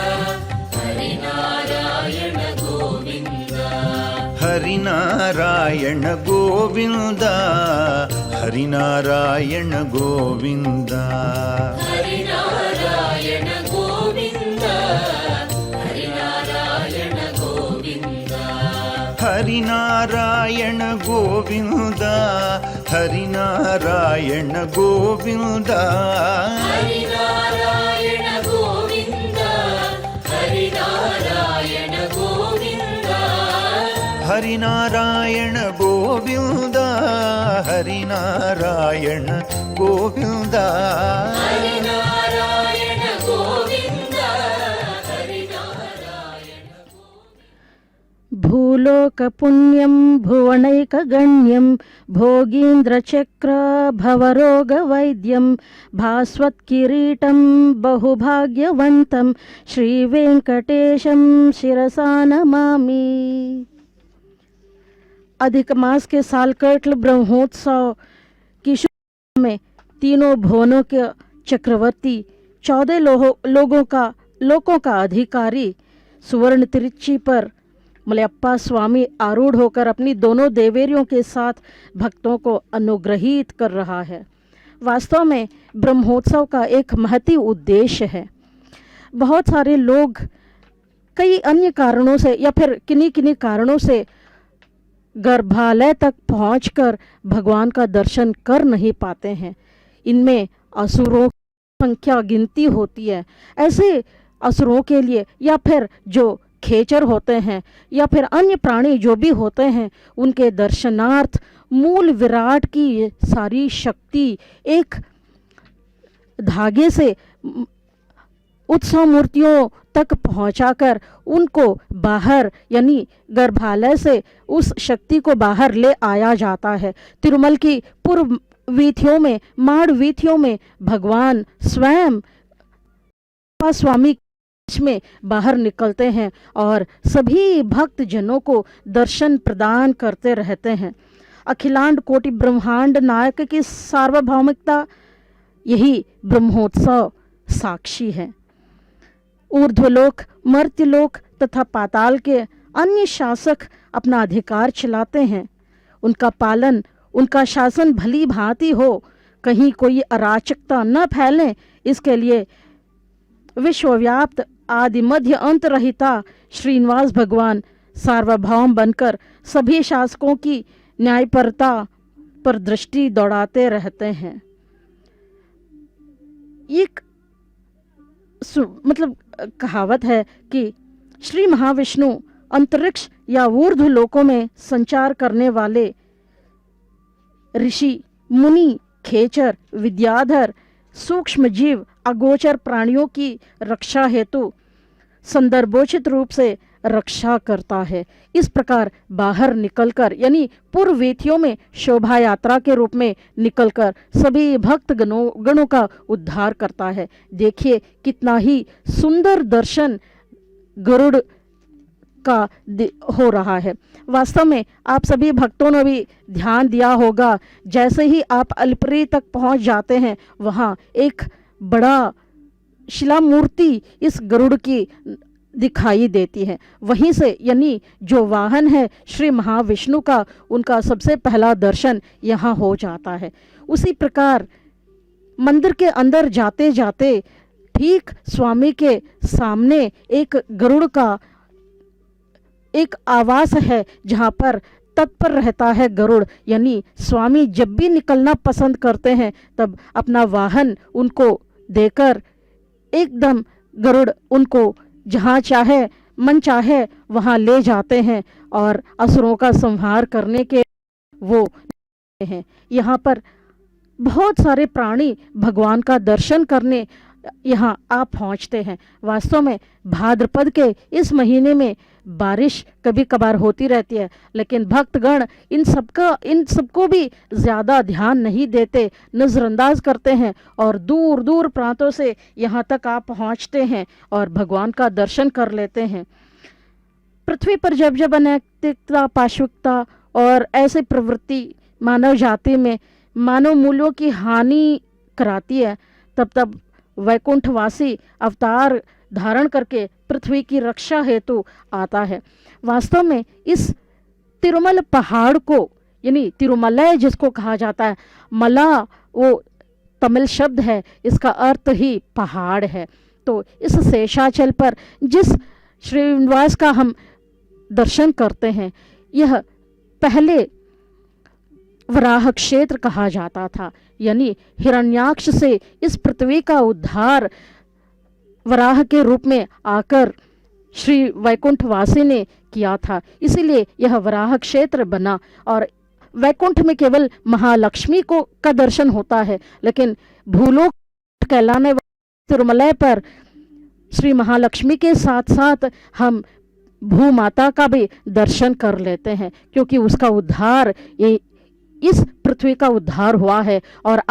हरिनारायण गोविन्द, हरिनारायण गोविन्द, हरिनारायण गोविंद, हरिनारायण गोविंद, हरिनारायण गोविन्द, हरिनारायण गोविन्द, हरिनारायण गोविंद, हरिनारायण गोविंद, हरिनारायण गोविन्द, हरिनारायण गोविन्द, हरिनारायण गोविंद, हरिनारायण गोविंद, हरिनारायण गोविन्द, हरिनारायण भूलोकपुण्यं भुवनैकगण्यं भोगीन्द्रचक्र भवरोगवैद्यं भास्वत्किरीटं बहुभाग्यवन्तं श्रीवेंकटेशं शिरसा नमामि। अधिक मास के सालकट्ल ब्रह्मोत्सव की शुभ में तीनों भुवनों के चक्रवर्ती 14 लोकों का अधिकारी सुवर्ण तिरुच्ची पर मलयप्पा स्वामी आरूढ़ होकर अपनी दोनों देवेरियों के साथ भक्तों को अनुग्रहित कर रहा है। वास्तव में ब्रह्मोत्सव का एक महती उद्देश्य है। बहुत सारे लोग कई अन्य कारणों से या फिर किन्हीं कारणों से गर्भालय तक पहुंचकर भगवान का दर्शन कर नहीं पाते हैं। इनमें असुरों की संख्या गिनती होती है। ऐसे असुरों के लिए या फिर जो खेचर होते हैं या फिर अन्य प्राणी जो भी होते हैं, उनके दर्शनार्थ मूल विराट की सारी शक्ति एक धागे से उत्सव मूर्तियों तक पहुंचाकर उनको बाहर यानी गर्भालय से उस शक्ति को बाहर ले आया जाता है। तिरुमल की पूर्व वीथियों में, माड़ वीथियों में भगवान स्वयं स्वामी में बाहर निकलते हैं और सभी भक्त जनों को दर्शन प्रदान करते रहते हैं। अखिलांड कोटि ब्रह्मांड नायक की सार्वभौमिकता यही ब्रह्मोत्सव साक्षी है। ऊर्ध्वलोक, मर्त्यलोक तथा पाताल के अन्य शासक अपना अधिकार चलाते हैं। उनका पालन, उनका शासन भली भांति हो, कहीं कोई अराचकता न फैले, इसके लिए विश्वव्याप्त आदि मध्य अंत रहिता श्रीनिवास भगवान सार्वभौम बनकर सभी शासकों की न्यायपरता पर दृष्टि दौड़ाते रहते हैं। एक मतलब कहावत है कि श्री महाविष्णु अंतरिक्ष या ऊर्ध्व लोकों में संचार करने वाले ऋषि, मुनि, खेचर, विद्याधर, सूक्ष्म जीव, अगोचर प्राणियों की रक्षा हेतु संदर्भोचित रूप से रक्षा करता है। इस प्रकार बाहर निकलकर यानी पूर्व वीथियों में शोभा यात्रा के रूप में निकलकर सभी भक्त गणों का उद्धार करता है। देखिए कितना ही सुंदर दर्शन गरुड़ का हो रहा है। वास्तव में आप सभी भक्तों ने भी ध्यान दिया होगा, जैसे ही आप अल्परी तक पहुंच जाते हैं वहाँ एक बड़ा शिला मूर्ति इस गरुड़ की दिखाई देती है। वहीं से यानी जो वाहन है श्री महाविष्णु का, उनका सबसे पहला दर्शन यहाँ हो जाता है। उसी प्रकार मंदिर के अंदर जाते जाते ठीक स्वामी के सामने एक गरुड़ का एक आवास है जहाँ पर तत्पर रहता है गरुड़। यानी स्वामी जब भी निकलना पसंद करते हैं तब अपना वाहन उनको देकर एकदम गरुड़ उनको जहाँ चाहे मन चाहे वहाँ ले जाते हैं और असुरों का संहार करने के वो हैं। यहाँ पर बहुत सारे प्राणी भगवान का दर्शन करने यहाँ आप पहुँचते हैं। वास्तव में भाद्रपद के इस महीने में बारिश कभी कभार होती रहती है, लेकिन भक्तगण इन सबको भी ज़्यादा ध्यान नहीं देते, नज़रअंदाज करते हैं और दूर दूर प्रांतों से यहाँ तक आप पहुँचते हैं और भगवान का दर्शन कर लेते हैं। पृथ्वी पर जब जब अनैतिकता, पाशविकता और ऐसे प्रवृत्ति मानव जाति में मानव मूल्यों की हानि कराती है, तब तब वैकुंठवासी अवतार धारण करके पृथ्वी की रक्षा हेतु आता है। वास्तव में इस तिरुमल पहाड़ को यानी तिरुमलय जिसको कहा जाता है, मला वो तमिल शब्द है, इसका अर्थ ही पहाड़ है। तो इस शेषाचल पर जिस श्रीनिवास का हम दर्शन करते हैं, यह पहले वराह क्षेत्र कहा जाता था। यानी हिरण्याक्ष से इस पृथ्वी का उद्धार वराह के रूप में आकर श्री वैकुंठवासी ने किया था, इसीलिए यह वराह क्षेत्र बना। और वैकुंठ में केवल महालक्ष्मी का दर्शन होता है, लेकिन भूलोक कहलाने वाले तिरुमलय पर श्री महालक्ष्मी के साथ साथ हम भूमाता का भी दर्शन कर लेते हैं, क्योंकि उसका उद्धार ये इस पृथ्वी का उद्धार हुआ है। और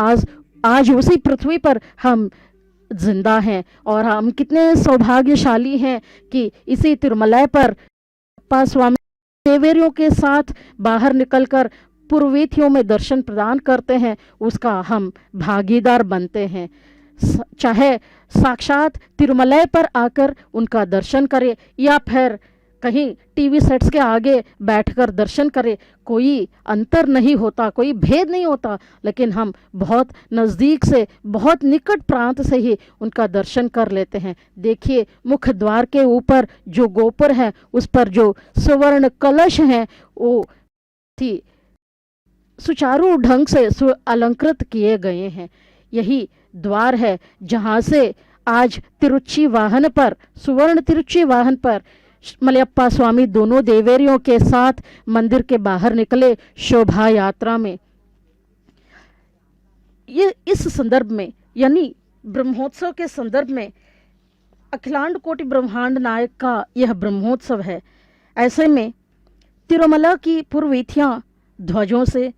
आज उसी पृथ्वी पर हम जिंदा हैं, और हम कितने सौभाग्यशाली हैं कि इसी तिरुमलाई पर अप्पा स्वामी देवेरियों के साथ बाहर निकलकर पूर्वीथियों में दर्शन प्रदान करते हैं, उसका हम भागीदार बनते हैं। चाहे साक्षात तिरुमलाई पर आकर उनका दर्शन करें या फिर कहीं टीवी सेट्स के आगे बैठकर दर्शन करें, कोई अंतर नहीं होता, कोई भेद नहीं होता, लेकिन हम बहुत नज़दीक से, बहुत निकट प्रांत से ही उनका दर्शन कर लेते हैं। देखिए, मुख्य द्वार के ऊपर जो गोपुर है, उस पर जो सुवर्ण कलश हैं, वो थी सुचारू ढंग से अलंकृत किए गए हैं। यही द्वार है जहाँ से आज तिरुच्ची वाहन पर, सुवर्ण तिरुच्ची वाहन पर मलयप्पा स्वामी दोनों देवेरियों के साथ मंदिर के बाहर निकले शोभा यात्रा में। ये इस संदर्भ में, यानी ब्रह्मोत्सव के संदर्भ में, अखिलांड कोटि ब्रह्मांड नायक का यह ब्रह्मोत्सव है। ऐसे में तिरुमला की पूर्ववीथियाँ ध्वजों से,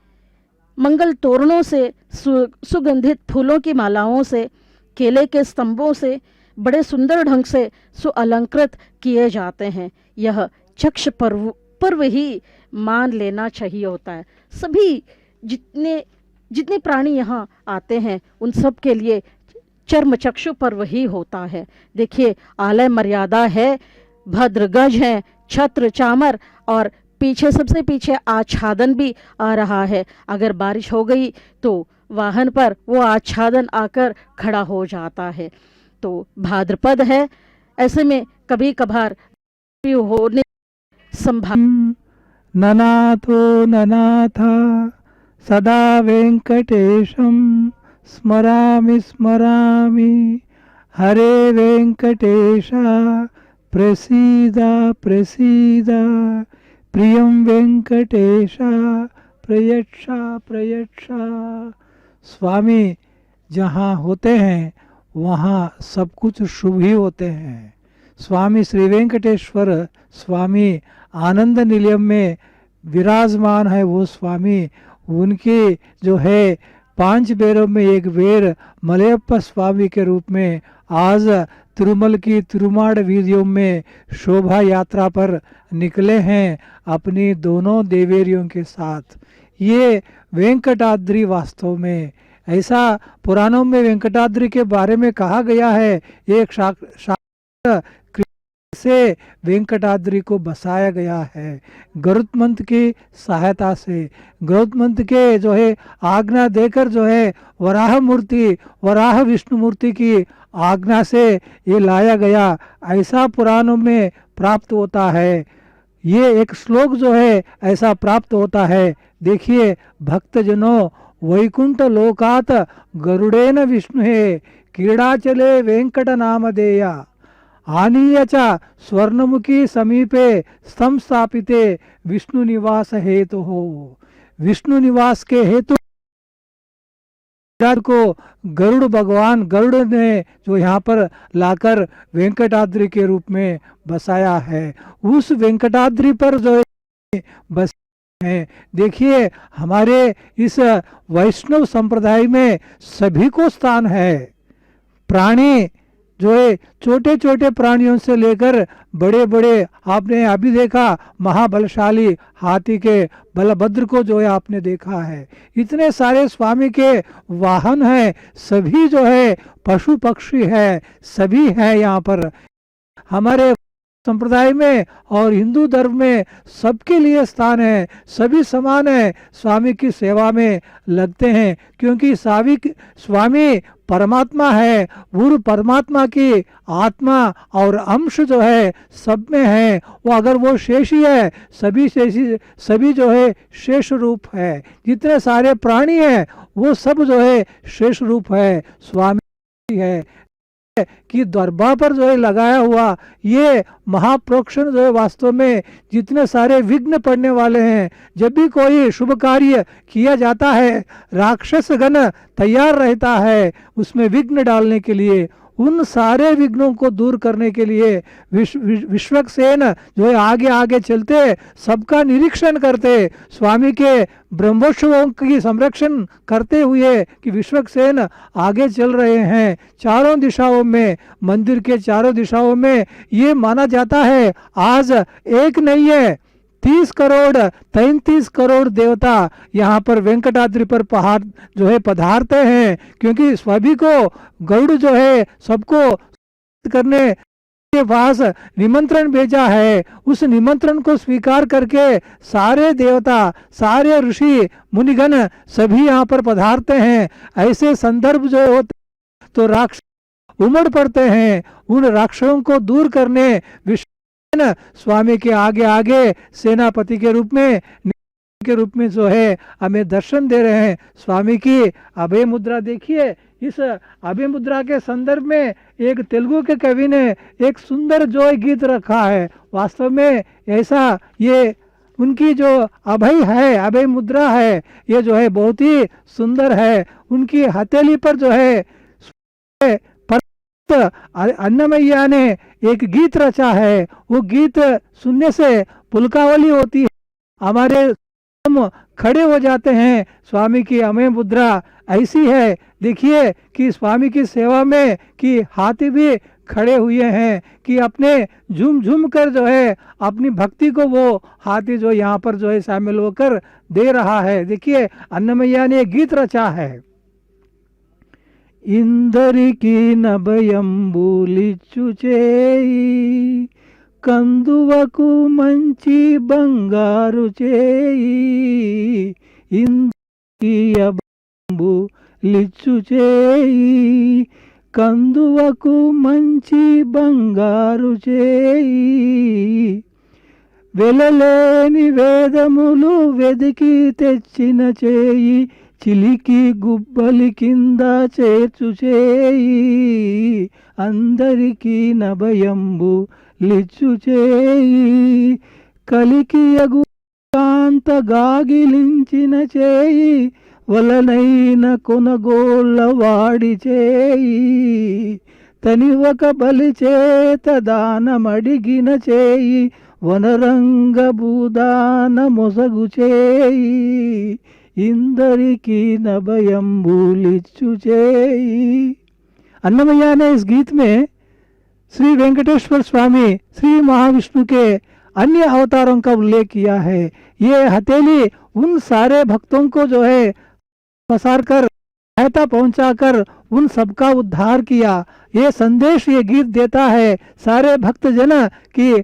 मंगल तोरणों से, सुगंधित फूलों की मालाओं से, केले के स्तंभों से बड़े सुंदर ढंग से सुअलंकृत किए जाते हैं। यह चक्ष पर्व ही मान लेना चाहिए होता है। सभी जितने प्राणी यहाँ आते हैं, उन सब के लिए चर्मचक्षु पर्व ही होता है। देखिए, आलय मर्यादा है, भद्रगज है, छत्र चामर, और पीछे, सबसे पीछे आच्छादन भी आ रहा है। अगर बारिश हो गई तो वाहन पर वो आच्छादन आकर खड़ा हो जाता है। तो भाद्रपद है, ऐसे में कभी कभार होने संभावना। ननाथो ननाथा सदा वेंकटेशम स्मरामि स्मरामि हरे वेंकटेशा प्रसीदा प्रसीदा प्रियं वेंकटेशा प्रयच्छा प्रयच्छा। स्वामी जहाँ होते हैं वहाँ सब कुछ शुभ ही होते हैं। स्वामी श्री वेंकटेश्वर स्वामी आनंद निलयम में विराजमान है। वो स्वामी, उनके जो है 5 बेरों में एक बेर मलयप्पा स्वामी के रूप में आज तिरुमल की तिरुमाड़ वीधियों में शोभा यात्रा पर निकले हैं अपनी दोनों देवेरियों के साथ। ये वेंकटाद्रि वास्तव में, ऐसा पुराणों में वेंकटाद्रि के बारे में कहा गया है, एक से वेंकटाद्रि को बसाया गया है गरुत्मंत की सहायता से। गरुत्मंत के जो है आज्ञा देकर जो है वराह मूर्ति, वराह विष्णु मूर्ति की आज्ञा से ये लाया गया, ऐसा पुराणों में प्राप्त होता है। ये एक श्लोक जो है ऐसा प्राप्त होता है। देखिए, भक्तजनों, वैकुंठ लोकात गरुड़ेन विष्णुहे क्रीडाचले वेंकट नामधेया आनीय च स्वर्णमुखी समीपे संस्थापिते विष्णु निवास हेतु हो। विष्णु निवास के हेतु को गरुड़ भगवान, गरुड़ ने जो यहाँ पर लाकर वेंकटाद्रि के रूप में बसाया है, उस वेंकटाद्रि पर जो बस है। देखिए, हमारे इस वैष्णव संप्रदाय में सभी को स्थान है। प्राणी जो है छोटे छोटे प्राणियों से लेकर बड़े बड़े, आपने अभी देखा महाबलशाली हाथी के बलभद्र को जो है आपने देखा है। इतने सारे स्वामी के वाहन हैं, सभी जो है पशु पक्षी है, सभी है यहाँ पर। हमारे संप्रदाय में और हिंदू धर्म में सबके लिए स्थान है, सभी समान है, स्वामी की सेवा में लगते हैं, क्योंकि स्वामी परमात्मा है। वो परमात्मा की आत्मा और अंश जो है सब में है। वो अगर वो शेषी है, सभी जो है शेष रूप है। जितने सारे प्राणी हैं वो सब जो है शेष रूप है, स्वामी है कि दरबार पर जो है लगाया हुआ ये महाप्रोक्षण जो है वास्तव में जितने सारे विघ्न पड़ने वाले हैं, जब भी कोई शुभ कार्य किया जाता है राक्षस गण तैयार रहता है उसमें विघ्न डालने के लिए। उन सारे विघ्नों को दूर करने के लिए विश्वक्सेन जो है आगे आगे चलते, सबका निरीक्षण करते, स्वामी के ब्रह्मोत्सवों की संरक्षण करते हुए कि विश्वक्सेन आगे चल रहे हैं चारों दिशाओं में, मंदिर के चारों दिशाओं में। ये माना जाता है आज एक नहीं है, 30 करोड़ 33 करोड़ देवता यहाँ पर वेंकटाद्रि पर पहाड़ जो है पधारते हैं, क्योंकि सभी को गरुड़ जो है सबको करने के पास निमंत्रण भेजा है। उस निमंत्रण को स्वीकार करके सारे देवता, सारे ऋषि मुनिगण सभी यहाँ पर पधारते हैं। ऐसे संदर्भ जो होते तो राक्षस उमड़ पड़ते हैं। उन राक्षसों को दूर करने स्वामी के आगे आगे सेनापति के रूप में जो है हमें दर्शन दे रहे हैं। स्वामी की अभय मुद्रा देखिए। इस अभय मुद्रा के संदर्भ में एक तेलुगु के कवि ने एक सुंदर जो गीत रखा है। वास्तव में ऐसा ये उनकी जो अभय है, अभय मुद्रा है, ये जो है बहुत ही सुंदर है। उनकी हथेली पर जो है अन्नमैया ने एक गीत रचा है। वो गीत सुनने से पुलकावली होती है, हमारे हम खड़े हो जाते हैं। स्वामी की अभय मुद्रा ऐसी है, देखिए कि स्वामी की सेवा में कि हाथी भी खड़े हुए हैं कि अपने झूम झूम कर जो है अपनी भक्ति को वो हाथी जो यहाँ पर जो है शामिल होकर दे रहा है। देखिए अन्नमैया ने गीत रचा है। इंदरिकी నభయంబులిచ్చు చేయి కందువకు మంచి బంగారు చేయి ఇందరికీ అభయంబులిచ్చు చేయి కందువకు మంచి బంగారు చేయి వెలలేని వేదములు వెదికి తెచ్చిన చేయి చిలికి గుబ్బలి కింద చేర్చు చేయి అందరికీ నభయంబు లిచ్చు చేయి కలికి అగు కాంత గాగిలించిన చేయి వలనైన కొనగోళ్ళ వాడి చేయి తని ఒక బలి చేత దానమడిగిన చేయి వనరంగ భూదాన మొసగు చేయి इंदरिकी नभयंबुलिच्छु చేయి। अन्नमैया ने इस गीत में श्री वेंकटेश्वर स्वामी, श्री महाविष्णु के अन्य अवतारों का उल्लेख किया है। ये हथेली उन सारे भक्तों को जो है पसार कर सहायता पहुंचाकर उन सबका उद्धार किया। ये संदेश ये गीत देता है सारे भक्तजन की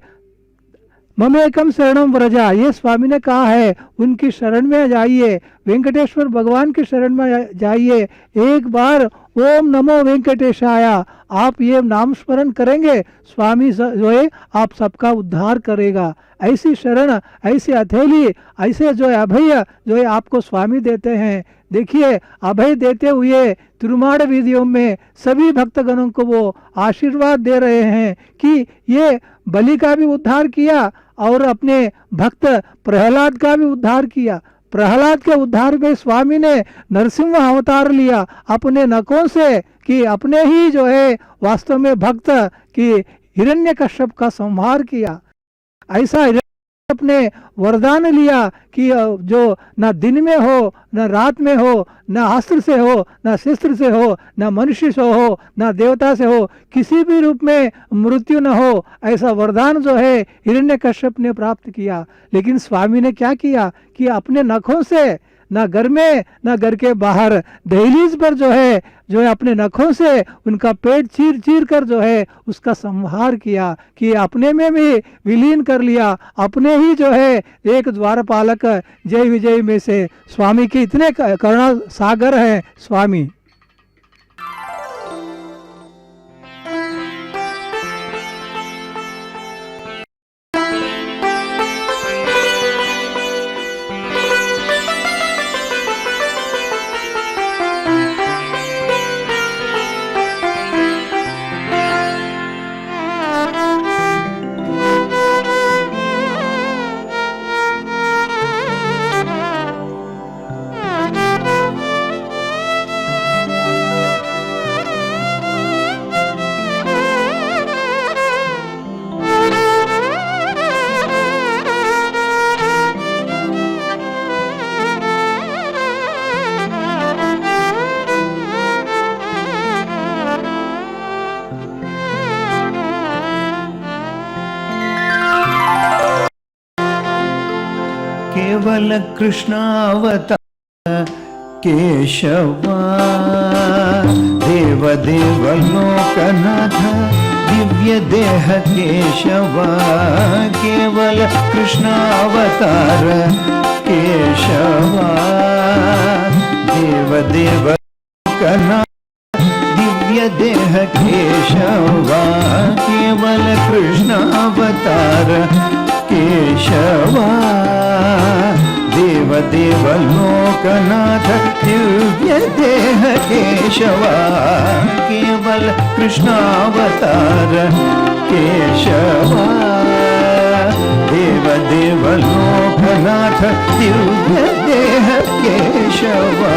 ममेकम शरणम व्रजा। ये स्वामी ने कहा है उनकी शरण में जाइए, वेंकटेश्वर भगवान की शरण में जाइए। एक बार ओम नमो वेंकटेशाया आप ये नाम स्मरण करेंगे, स्वामी जो है आप सबका उद्धार करेगा। ऐसी शरण, ऐसी हथेली, ऐसे जो है अभय जो है आपको स्वामी देते हैं। देखिए अभय देते हुए तिरुमाड़ वीडियो में सभी भक्तगणों को वो आशीर्वाद दे रहे हैं कि ये बलि का भी उद्धार किया और अपने भक्त प्रहलाद का भी उद्धार किया। प्रहलाद के उद्धार में स्वामी ने नरसिंह अवतार लिया अपने नखों से कि अपने ही जो है वास्तव में भक्त की हिरण्यकश्यप का संहार किया। ऐसा अपने वरदान लिया कि जो न दिन में हो, न रात में हो, न अस्त्र से हो, न शस्त्र से हो, न मनुष्य से हो, न देवता से हो, किसी भी रूप में मृत्यु न हो, ऐसा वरदान जो है हिरण्यकश्यप ने प्राप्त किया। लेकिन स्वामी ने क्या किया कि अपने नखों से, न घर में न घर के बाहर दहलीज पर जो है अपने नखों से उनका पेट चीर चीर कर जो है उसका संहार किया कि अपने में भी विलीन कर लिया। अपने ही जो है एक द्वारपालक जय विजय में से स्वामी के इतने करुणा सागर हैं स्वामी। केवल कृष्णावतार केशवा देवदेव लोकनाथ दिव्य देह केशवा केवल कृष्णावतार केशवा देवदेव लोकनाथ दिव्य देह केशवा केवल कृष्णावतार केशवा देवदेव लोकनाथ दिव्य देह केशवा केवल कृष्णावतार केशवा देवदेव लोकनाथ दिव्य देह केशवा।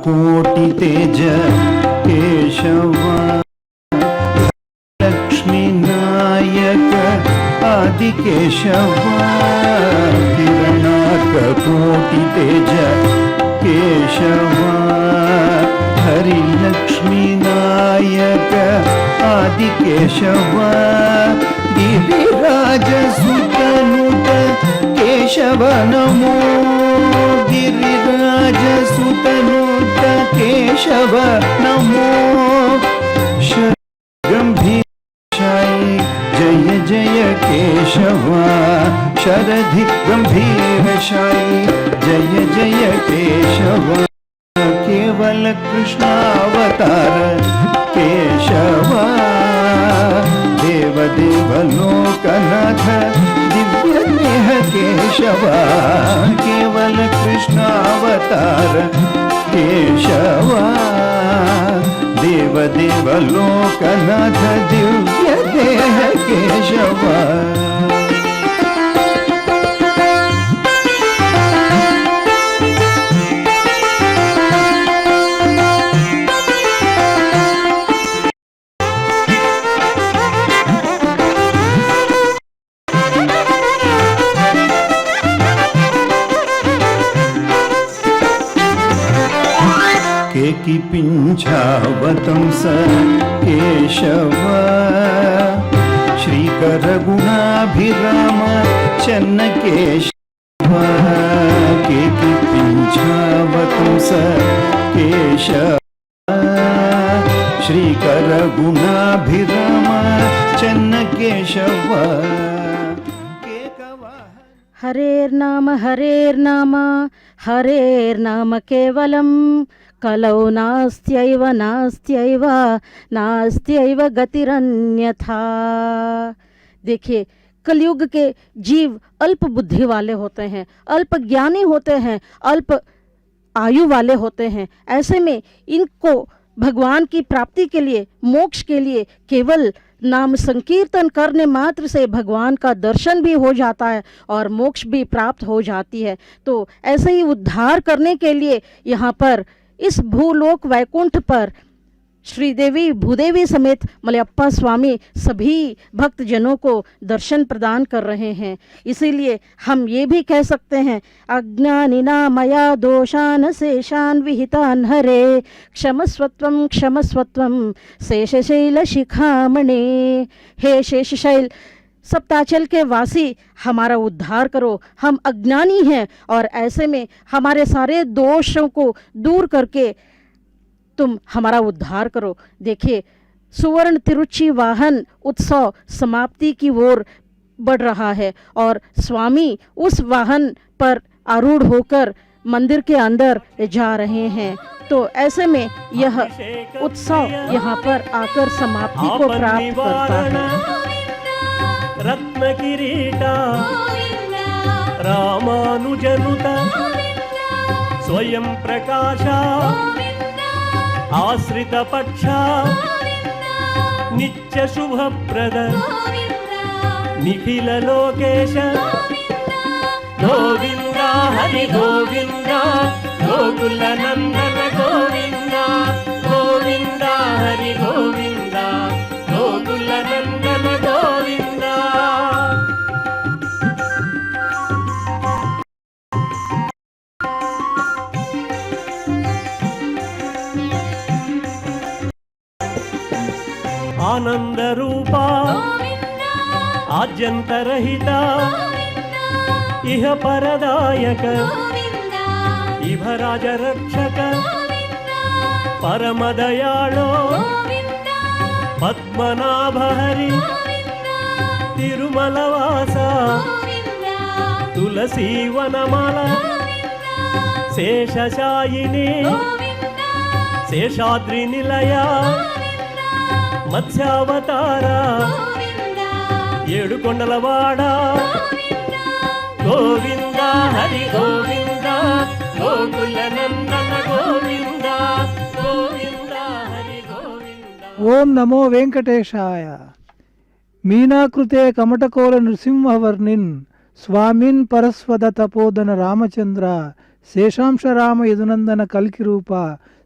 कोटि तेज केशवा लक्ष्मी नायक आदि केशवा किरणार्क कोटि तेज केशवा हरि लक्ष्मी नायक आदि केशवा गिरिराज सुतनुत केशव नमो गिरिराज सुतनुत केशव नमो गंभीर जय जय केशवा शरधि गंभीर शाई जय जय केशवा केवल कृष्णावतार केशवा देवदेव लोकनाथ दिव्य देह केशवा केवल कृष्णावतार केशवा देवदेव लोकनाथ दिव्य देह केशवा। केकी पिंछावतंस केशवा श्रीकर गुणाभिराम चन्न केशवा केकी पिंछावतंस केशवा श्रीकर गुणाभिराम चन्न केशवा हरेर्नाम हरेर्नाम केवलम कलौ नास्त्यैव नास्त्यैव नास्त्यैव गतिरन्यथा। देखिए, कलयुग के जीव अल्प बुद्धि वाले होते हैं, अल्प ज्ञानी होते हैं, अल्प आयु वाले होते हैं। ऐसे में इनको भगवान की प्राप्ति के लिए, मोक्ष के लिए केवल नाम संकीर्तन करने मात्र से भगवान का दर्शन भी हो जाता है और मोक्ष भी प्राप्त हो जाती है। तो ऐसे ही उद्धार करने के लिए यहाँ पर इस भूलोक वैकुंठ पर श्रीदेवी भूदेवी समेत मलयप्पा स्वामी सभी भक्त जनों को दर्शन प्रदान कर रहे हैं। इसीलिए हम ये भी कह सकते हैं, अज्ञानिना मया दोषान शेषान विहितान हरे क्षमस्वत्वम शेषशैल शिखामणे। हे शेषशैल सप्ताचल के वासी, हमारा उद्धार करो। हम अज्ञानी हैं और ऐसे में हमारे सारे दोषों को दूर करके तुम हमारा उद्धार करो। देखिए, सुवर्ण तिरुचि वाहन उत्सव समाप्ति की ओर बढ़ रहा है और स्वामी उस वाहन पर आरूढ़ होकर मंदिर के अंदर जा रहे हैं। तो ऐसे में यह उत्सव यहाँ पर आकर समाप्ति को प्राप्त करता है। रत्न किरीटा रामानुजनुता स्वयं प्रकाशा आश्रित पक्षा नित्य शुभप्रद निखिल लोकेश गोविंदा हरि गोविंदा गोकुल नंदन गोविंदा గోవింద హరి గోవింద గోకుల నందన గోవింద. ఆనంద రూప ఆద్యంతరహిత ఇహ పరదాయక ఇభరాజ రక్షక పరమదయాళో పద్మనాభ హరి తిరుమలవాస తులసీవనమాల శేషశాయిని శేషాద్రి నిలయ మత్స్యావతార ఏడుకొండలవాడ గోవింద హరి గోవింద గోకుల నందన గోవింద గోవింద హరి గోవింద. ఓం నమో వెంకటేశాయ. మీనాకృతే కమటకోల నృసింహవర్ణిన్ స్వామిన్ పరస్వద తపోదన రాमचंद्र शेषांश राम यदुनंदन कल्कि रूप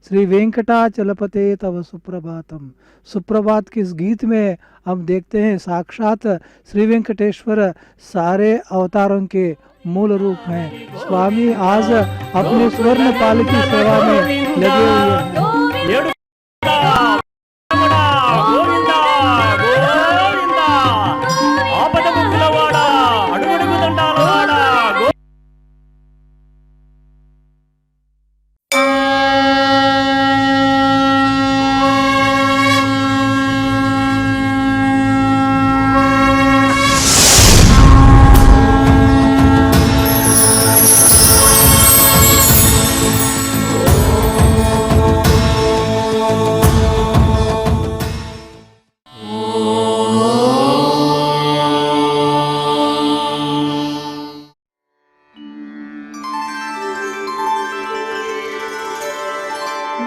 श्री वेंकटाचलपते तव सुप्रभातम. सुप्रभात के इस गीत में हम देखते हैं साक्षात श्री वेंकटेश्वर सारे अवतारों के मूल रूप हैं. स्वामी आज अपने स्वर्ण पालकी सेवा में लगे हुए हैं. గోవింద గోవింద ఆపద ముక్కులవాడ అడుగడుగు దండాలవాడ.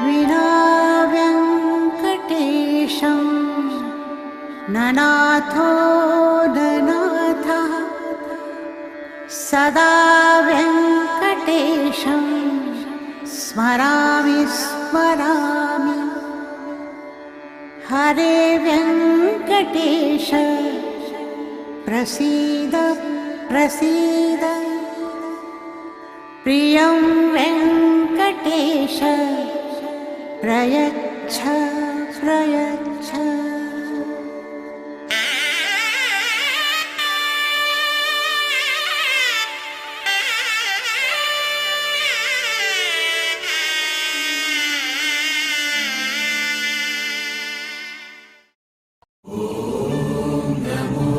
विना व्यङ्कटेशं ननाथो ननाथः सदा व्यङ्कटेशं स्मरामि स्मरामि. हरे व्यङ्कटेश प्रसीद प्रसीद. प्रियं वेङ्कटेश प्रयच्छ प्रयच्छ. నమో